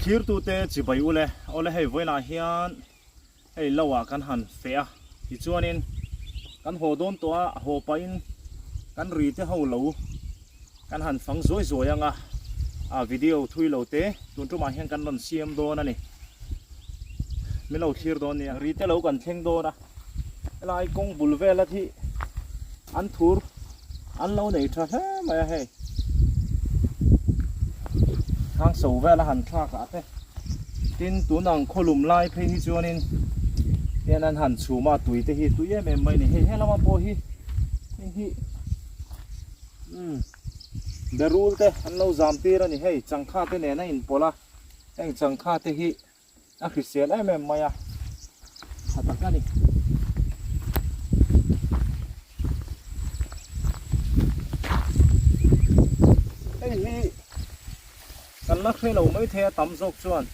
thir tu te chi bai ole hei voina hian hei lawa kan han fe a ti chuanin kan ho don to a ho pain kan ri te ho lo kan han phang zoi zoi anga a video thui lo te tun tu ma hian kan ron siam don ani mi lo thir don ni ri te lo kan thleng don a lai kong bul vela thi an thur an lo nei tha he ma hei hang so vela han thla ka te tin tunang kholum lai phei hi chuanin yan an han chuma tui te hi tui em mai ni he helama po hi hi darul te an lo zam tir ani hei changkha te ne na in pola eng changkha te hi a christian em maya hatakani hei hi kan la khre lo mai the tam jok chuan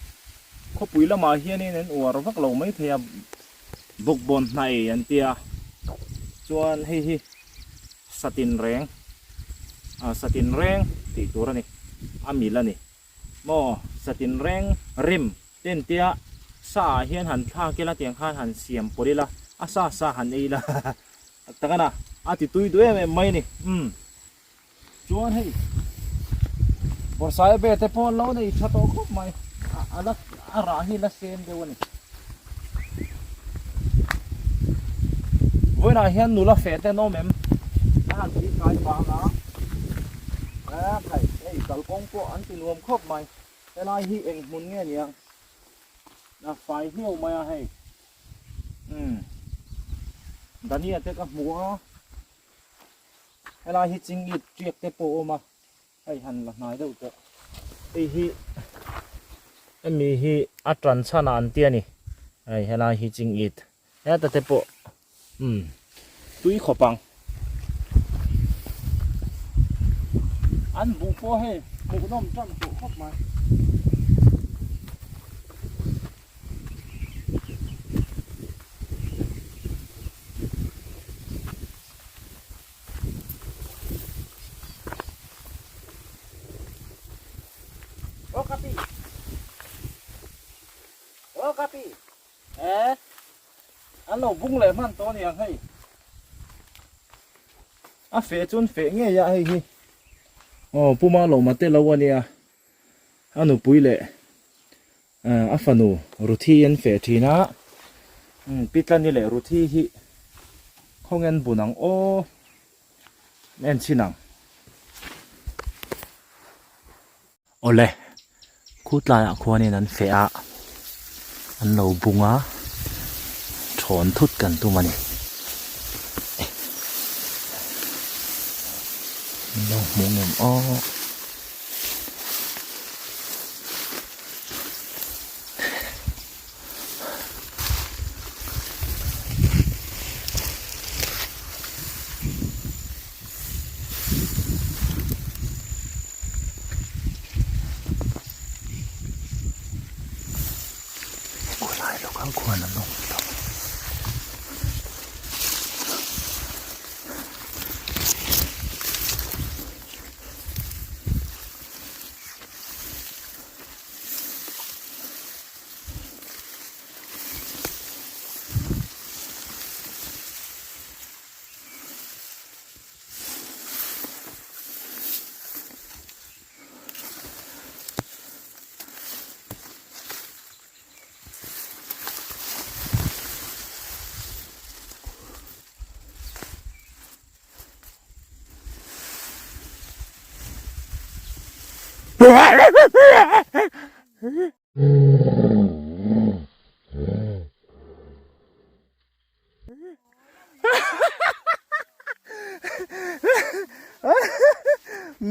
kho pui lama hian in an uar vak lo mai the bok bon nai an tia chuan hei hi satin reng ti turani amilani mo satin reng rim ten tia sa hian han tha kela tiang khan han siam porila asa han eila takana ati tui du em mai ni chuan hei borsai be te pon lo nei thato khop mai ala ara hi la sem de woni voina hian nula fe te no mem han ti kai pa na thai ei kal kong po an ti nuam khop mai te lai hi eng mun nge niang na fai hiu mai a hei dania te ka hmuwa helai hi chingi triek te po ma hei han la nai deuh te ei hi emi hi atran chana an tia ni hei helai hi chingi he ta te po tui khopang an bu po he bu nom tram tu khop mai o kapi an lo bung le man to ni ang hei a fe chun fe nge ya hei hi puma lo mate lo ania anu puile a fanu ruthi en fe thina pitlani le ruthi hi khongen bunang o nen chinang ole khutla ya khwani nan fe a an lo bunga thon thut kan tu mani no mungem o kulai lo kan kuan an long to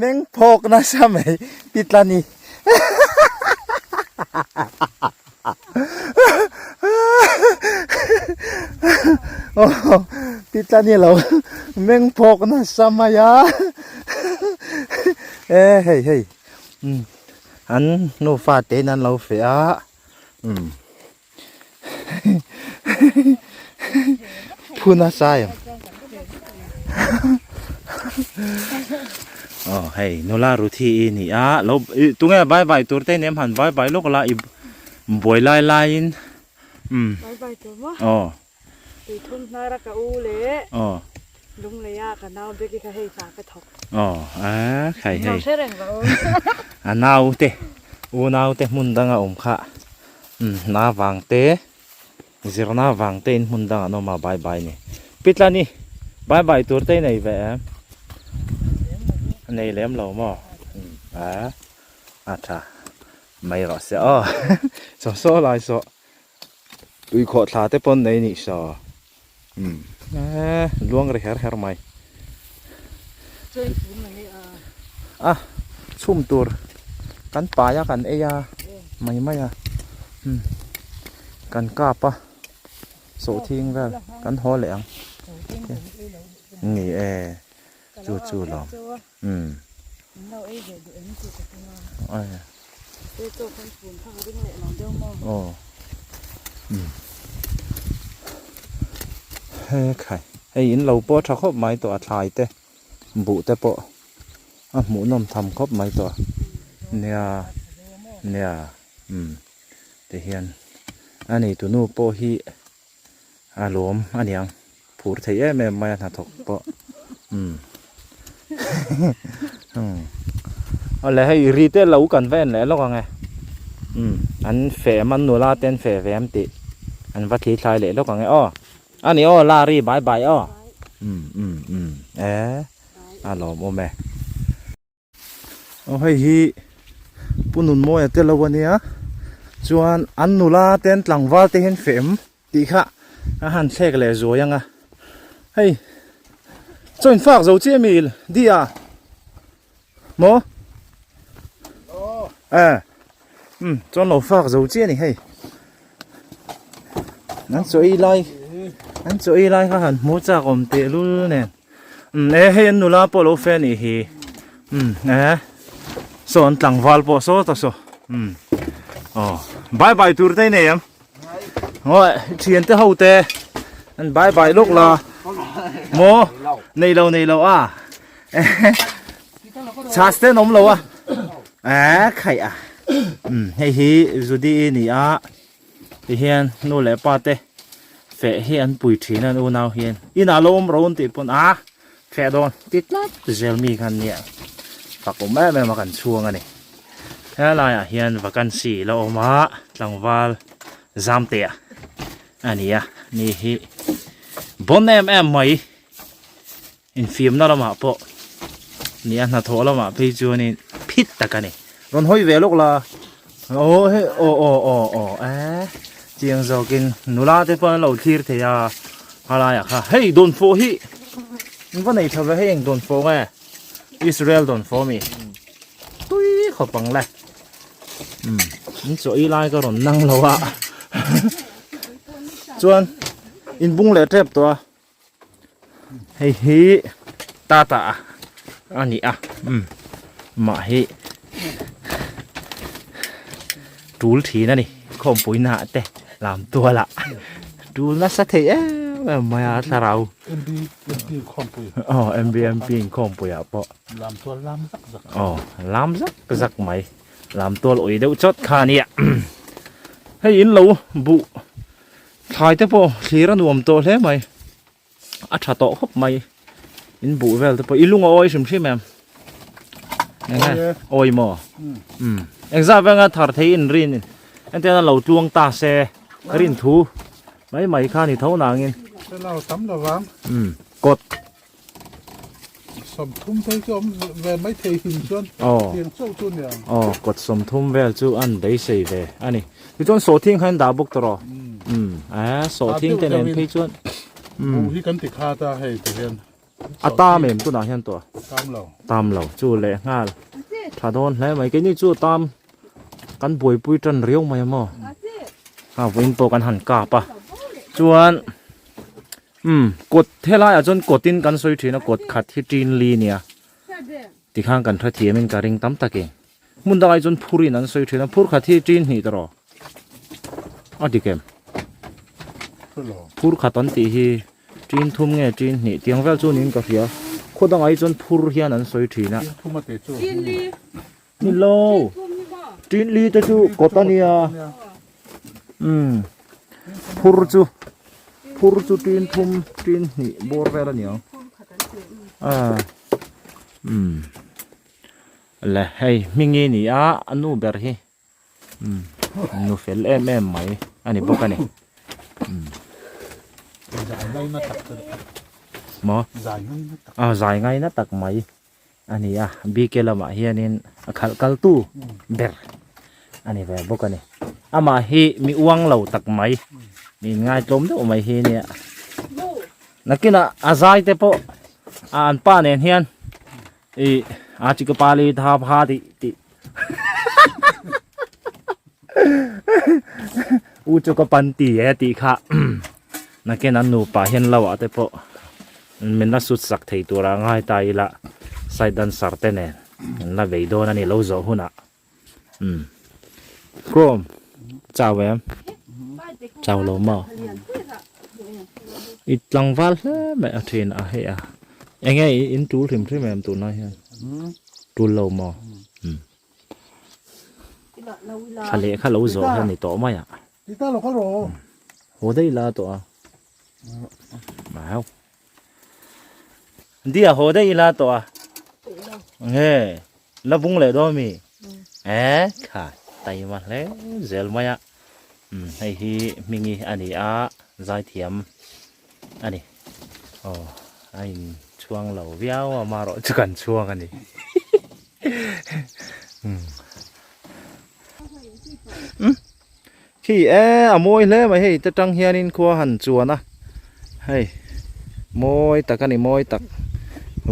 neng phok na sa mai pitlani pitlani lo meng phok na sa maya hei an no fa te nan lo fe a phuna sai hey nola ruthi ni lo tunga bye bye turte nem han bye bye lok la boy lai in bye byeตัวมั้งตีทุ่มน่ารักอูเล่ลุงเลยยากกันน้าเด็กก็ให้ฝากไปถกใครให้น้าเชื่อเรื่องเรานาวเตนาวเตมุนดังค่ะน้าวางเตเจ้าน้าวางเตมุนดังน้องมาบายบายนี่ปิดแล้วนี่บายบายตัวเตไหนแหวในเลี้ยมเราหม้อจ้าไม่รอเสียโซ่ลายโซ่ตุยขอดลาเตปนในนี่ซอล่วงเลยเฮร์ไม่ชุ่มตัวกันป่ายกันเอียไม่กันกาปะโซทิ้งไปกันหัวเหลียงนี่จู่หรอเฮ้ยใครให้ยินเราปอชอบคบไม้ตัวทายเต้บุเต้ปอหมูนมทำคบไม้ตัวเนี่ยเทียนอันนี้ตัวนู้นปอฮีอารมณ์อันยังผูดเทียแม่ไม่น่าถกปออะไรให้รีเต้เรากันแว่นแล้วหรอไงอันแฝมันหนูลาเต้นแฝแวมติอันวัดที่ชายเลยแล้วก็ไงอันนี้ลารีบายบายหลอมโอแม่ให้ฮีปุ่นนุ่นโมยเตลวันนี้จวนอันหนูลาเต้นหลังวัดเต้นแฝมตีค่ะอาหารเช็คเลยโจยังให้จนฝากเราเจียมีดีโมจนเราฝากเราเจียนี่ให้นั่นสวยไล่ค่ะหันมูจากอมเตลูเนี่ยให้ยันนูลาโปโลเฟนี่ฮีสอนหลังวาลโปโซตัสบายบายตัวได้เนี่ยโอ้ยเชียนเต้าเตะอันบายบายลูกละโมในเราชาสเต้นมเราใครให้ฮีจุดีนี่ที่เฮียนนู่นแหละป้าเต้เฟะเฮียนปุ๋ยถีนั่นนาวเฮียนอีน่าลมร้อนติดปนเฟะโดนติดลับเจลมีกันเนี่ยฝากผมแม่มากันช่วงอันนี้อะไรเฮียนฝากกันสี่เราออกมาหลังวาลจามเตะอันนี้นี่ฮีบนแอมไม่อินฟิล์มนั่นละมาปะนี่น่าท้อละมาพี่จูนี่พิษตะกันนี่รอนห้อยเวลกละโอ้เจียงจะกินนูลาเตปนเราทีร์เทียอะไรค่ะเฮ้ยโดนโฟฮีมันว่าไหนทำไมให้ยังโดนโฟไงอิสราเอลโดนโฟมีตุ้ยขบังเลยนี่จะอีไลก็ร้อนนั่งแล้วจวนอินบุ้งเล็ดเจ็บตัวเฮ้ยตาอันนี้มาให้ดูทีนั่นนี่คอมปุยหน้าเตะลำตัวละดูน่าสะเทะมาสาราวMB คอมปุยMB คอมปุยปะลำตัวลำสักลำสักไหมลำตัวลอยเดี๋ยวจดขานี่ให้ยินเราบุถ่ายเตะปะทีระนวมตัวเลยไหมอัดโตครบไหมยินบุเวลเตะปะอีลุงอ้อยสมใช่ไหมยังไงอ้อยหมอเอ็งทราบว่าถาร์เทียนรินอันเดียวเราจวงตาเซรินทูไม่ข้านี่เท่านางินเราทำระวังกดสมทุ่มเทจอมเวไม่เทหินชวนเพียงโซ่ชวนอย่างกดสมทุ่มเวลจูอันได้ใช่เวอันนี้ที่ต้นโซทิ้งให้ดาบุกตรอโซทิ้งแต่เน้นพี่ชวนที่กันติดคาตาให้แต่เห็นตาเมมตัวไหนเห็นตัวตามเราจูเลยง่ายถ้าโดนแล้วไม่กินนี่จูตามกันปุยจนเรียวไม่หม้อวินโปกันหันกาปะจวนกดเท่าไรจนกดตินกันสวยทีนะกดขัดที่จีนลีเนี่ยที่ข้างกันทัดเทียมเป็นการิงตั้มตะเกงมุนได้จนพูรินั้นสวยทีนะพูดขัดที่จีนนี่ตลอดดิเกมพูดขัดตอนตีฮีจีนทุ่มเงี้ยจีนนี่เตียงแววจูนินก็เสีย คนต้องไอ้จนพูดเฮียนั้นสวยทีนะ ทุ่มมาเตะจู่ จินลี นี่โล ทุ่มนี่บ่ จีนลีแต่จูกดตานี่อ่ะพูดจูจีนทุ่มจีนนี่บัวเวลาเนี่ยเลยให้มิงี้นี่อ่ะอันนู้นเบอร์ฮีนูเฟลไหมอันนี้บอกกันนี่ giải ngay nó tặc rồi หมอ giải ngay nó tặc จ่ายไงนะตักไหมอันนี้บีเกลมาเฮียนี่คัลตู้เบอร์อันนี้แบบบอกกันนี่มาฮีมีอ้วงเหล่าตักไหมนี่ง่ายจมเด้อไหมฮีเนี่ยนักกินจ่ายแต่พออันป้าเนี่ยเฮียนจิกปาลีท่าพาติจุกปันตีติค่ะนักกินอันนูป่าเห็นเราแต่พอมันน่าสุดสักทีตัวง่ายตายละใส่ดันสารเตนน่าเวโดนั่นนี่เราจะหุ่นกรมเจ้าแหวนเจ้าโลมาอีหลังวัลไม่เอาเทนเฮียยังไงอินตูถึงที่แม่ตัวน้อยฮะตูโลมาทะเลข้าเราจะเห็นในตัวไหมอ่ะ đi ta là có rồi โหได้ละตัวมาเอาเดี๋ยวโหได้ละตัวเฮ้ยแล้วบุ้งเลยด้วยมีค่ะไตมาแล้วเจลมาอ่ะไอ้ที่มีงี้อันนี้ใจเทียมอันนี้ไอ้ช่วงเราเบี้ยวมารอจุกันช่วงอันนี้ขี้มวยเลยมาให้จะจังเฮียนินครัวหันจัวนะให้มวยตักกันนี่มวยตัก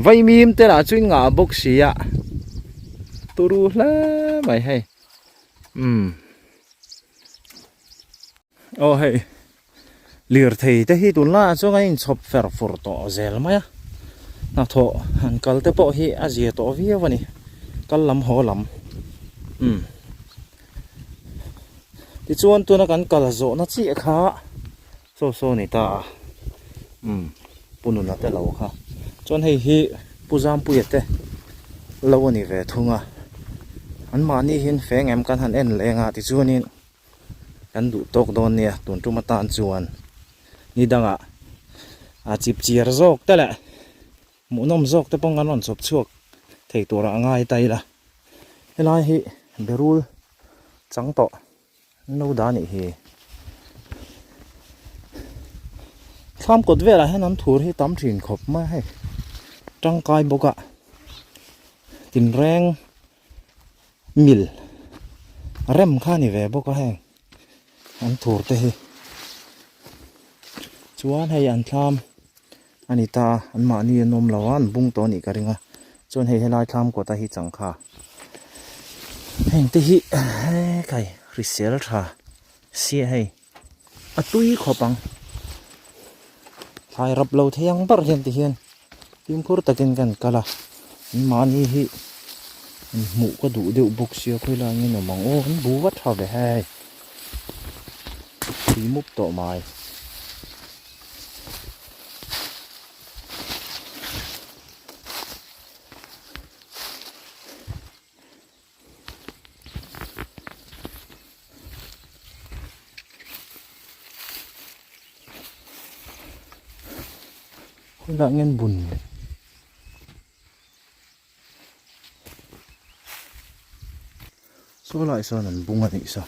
ไว้มีมเตล่าจุนงาบกเสียตูรู้เลยมาให้โอ้ให้เลือดเทแต่ที่ตุนล่าช่วงนี้ชอบเฟรฟอร์ตอเซลไหมอ่ะน่าโถหันกัลเตปอฮีอาเจียตัววิววันนี้กัลลำหัวลำที่ชวนตัวนักการกัลโจนัดจีค่ะโซนี่ตาปุ่นนัดเตลาวค่ะจนให้ฮีปูจามปุยเตลาวนี่เวทุงอ่ะอันมานี่เห็นแฝงแอมกันหันเอ็นแรงอ่ะที่ชวนนี่กันดูตกโดนเนี่ยตุนจุมาตานชวนนี่ดังจิบจีรโจกแต่แหละหมูนมโจกแต่ป้องกันวันศพช่วงเทตัวละง่ายไตละเวลาฮีเบรูลจังโตนู่ด้านนี้ฮีทำกดเวลาให้น้ำถูให้ตั้มถิ่นขบมาให้จังกายบกะกินแรงมิลเร่มข้านี่เวบกะแห้งอันถูเตะชวนให้อันทำอันนี้ตาอันมานี่นมละวันบุ้งตัวนี้ก็เรื่องชวนให้ลายทำกว่าตาฮิจังค่ะเห็นที่ฮิใครริเซลท่าเสียให้ตุยขบังใครรับเราเที่ยงบาร์เห็นที่เห็นพิมพ์คูร์ตะกินกันกันละมานี่ฮิหมูก็ดูเดี๋ยวบุกเสียคุยละงี้หนูมองโอ้บูวัดท่าไปให้ทีมุกต่อมาคุณละเงินบุญโซ่ลายโซ่นั่นบุ้งอันนี้ซะ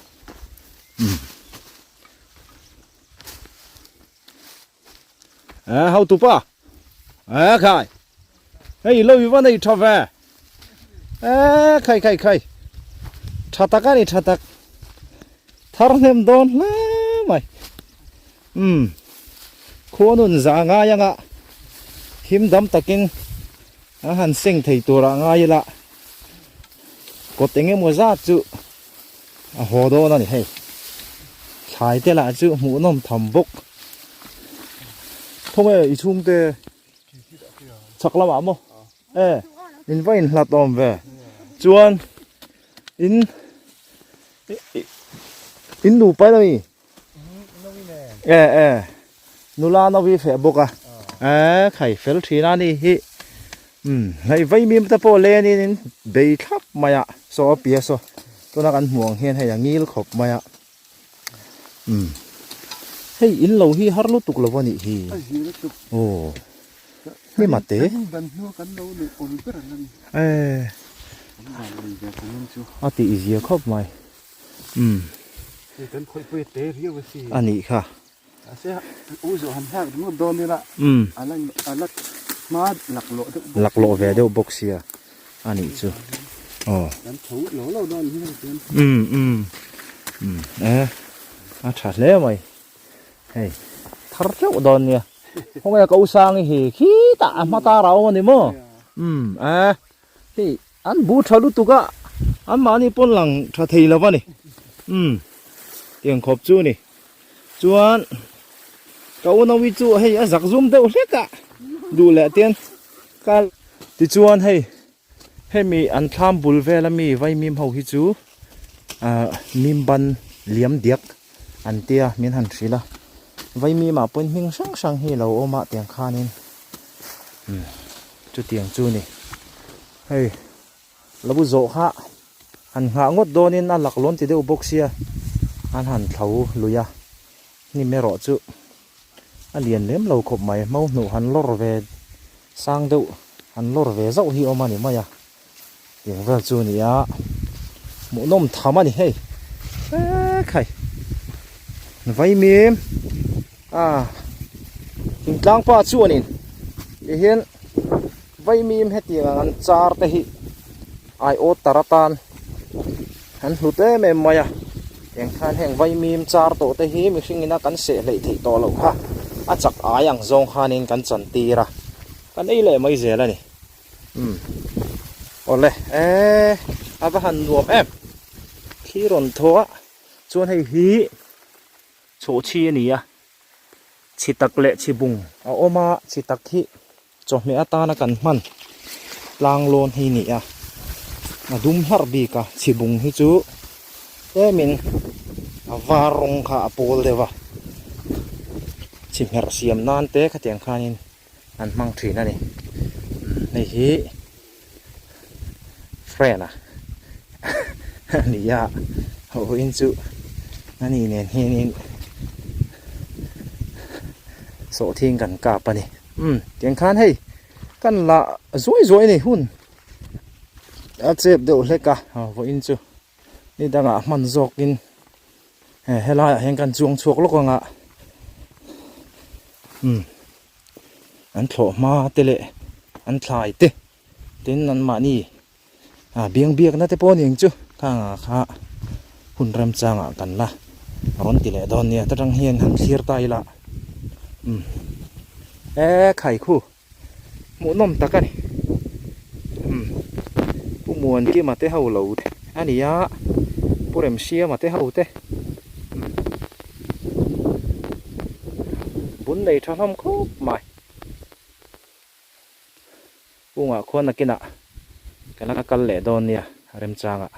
how to pa khai hey lo yu vanai thave khai thatak ani thatak tharnem don la mai khonun za nga yanga him dam takin han sing thei tura nga yila ko tenge mo za chu ho do na ni hey khai te la chu mu nom tham bok thông ấy chung thế chắc lắm à mo in vain là tôm về chuan in đủ bay rồi nụ la nó bị phê bốc à khải phê thì na đi hi hay vay mìm ta po lên in bể thắp maya so bia so tôi nói ăn muồng hiền hay là nghi khop maya hay in lâu hi har lu tuk lo ni hi oh ni mà té à thì gì khop mày anh ấy kha lạc lộ về đâu bốc xia anh ấy chứ chả lẽ mày hey thar cháu đòn nè không phải cậu sang thì khí tạ mà ta rau mà nè mò thì anh bù thà lúc tụi anh mà đi pon lăng thà thầy là vậy tiền khop chú nè chuan cậu nó bị chú hay giặc zoom đâu hết cả đủ lẹ tiền cả thì chuan hay mi ăn tham bul về là mi vay mìm hậu hi chú mìm ban liếm điếc ăn tia miền hàn xí la vay mìm mà pon mình sang sang hi lâu ôm tiền khan nên chú tiền chú nè hay là bu dỗ ha ăn hạ ngót đô nên ăn lạc lon thì đều bốc xia ăn hàn thấu lùi ni mẹ rõ chú anh liền nếm lâu khop mày mau nụ hắn lor về sang đâu hắn lor về dậu hi ôm anh mày tiếng vợ chú nè mũ nôm thắm anh hey khai vay mìm hình lang pa chú anh hiện vay mìm hết tiếng ăn char te hi ai ô taratan hắn hụt thế mềm mày tiếng khan hàng vay mìm char tổ te hi mình sinh na cắn sệ lệ thị to lâu ha chắc ai ang zong khan in cắn chăn tì ra cắn ấy lệ mấy dễ là nè ổn và hành nuông em khi rồn thua chuan hay hí chỗ chi nè chỉ tắc lệ chỉ bùng oma chỉ tắc hi cho mẹ ta na cần man lang lon hi nè mà đúng har bi cả chỉ bùng hi chú mình varong kha apol dewa chỉ mer siam nan te kha tiang khanin an mang thri na ni nei hi friend ni ya ho in chu ani nen hin so thing kan ka pa ni tiang khan hei kan la zoi ni hun a chep deuh hleka ho in chu ni danga man zok in helai heng kan chuang chuak lok anga an thlo ma te le an thlai te tin an ma ni biang biak na te pon ing chu kha kha hun ram changa kan la ron ti le don nia tarang hian han thlir tai la khai khu mu nom takani pu muan ki ma te ho lo the ania purem sia ma te ho te bún này cho không khóc mày buông à con là kia nè cái là căn lẻ đòn nè rem trang ạ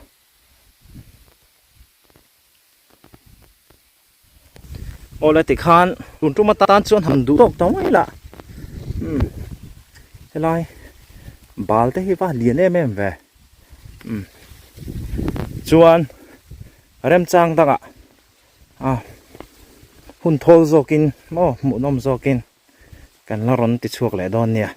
ô lại tịch khan luôn trong mặt tan chuan hầm đủ tóc tao ấy lạ thế này bal thế hi va liền em về chuan rem trang tao ạ hun thol zokin mo mu nom zokin kan la ron ti chuak le don nia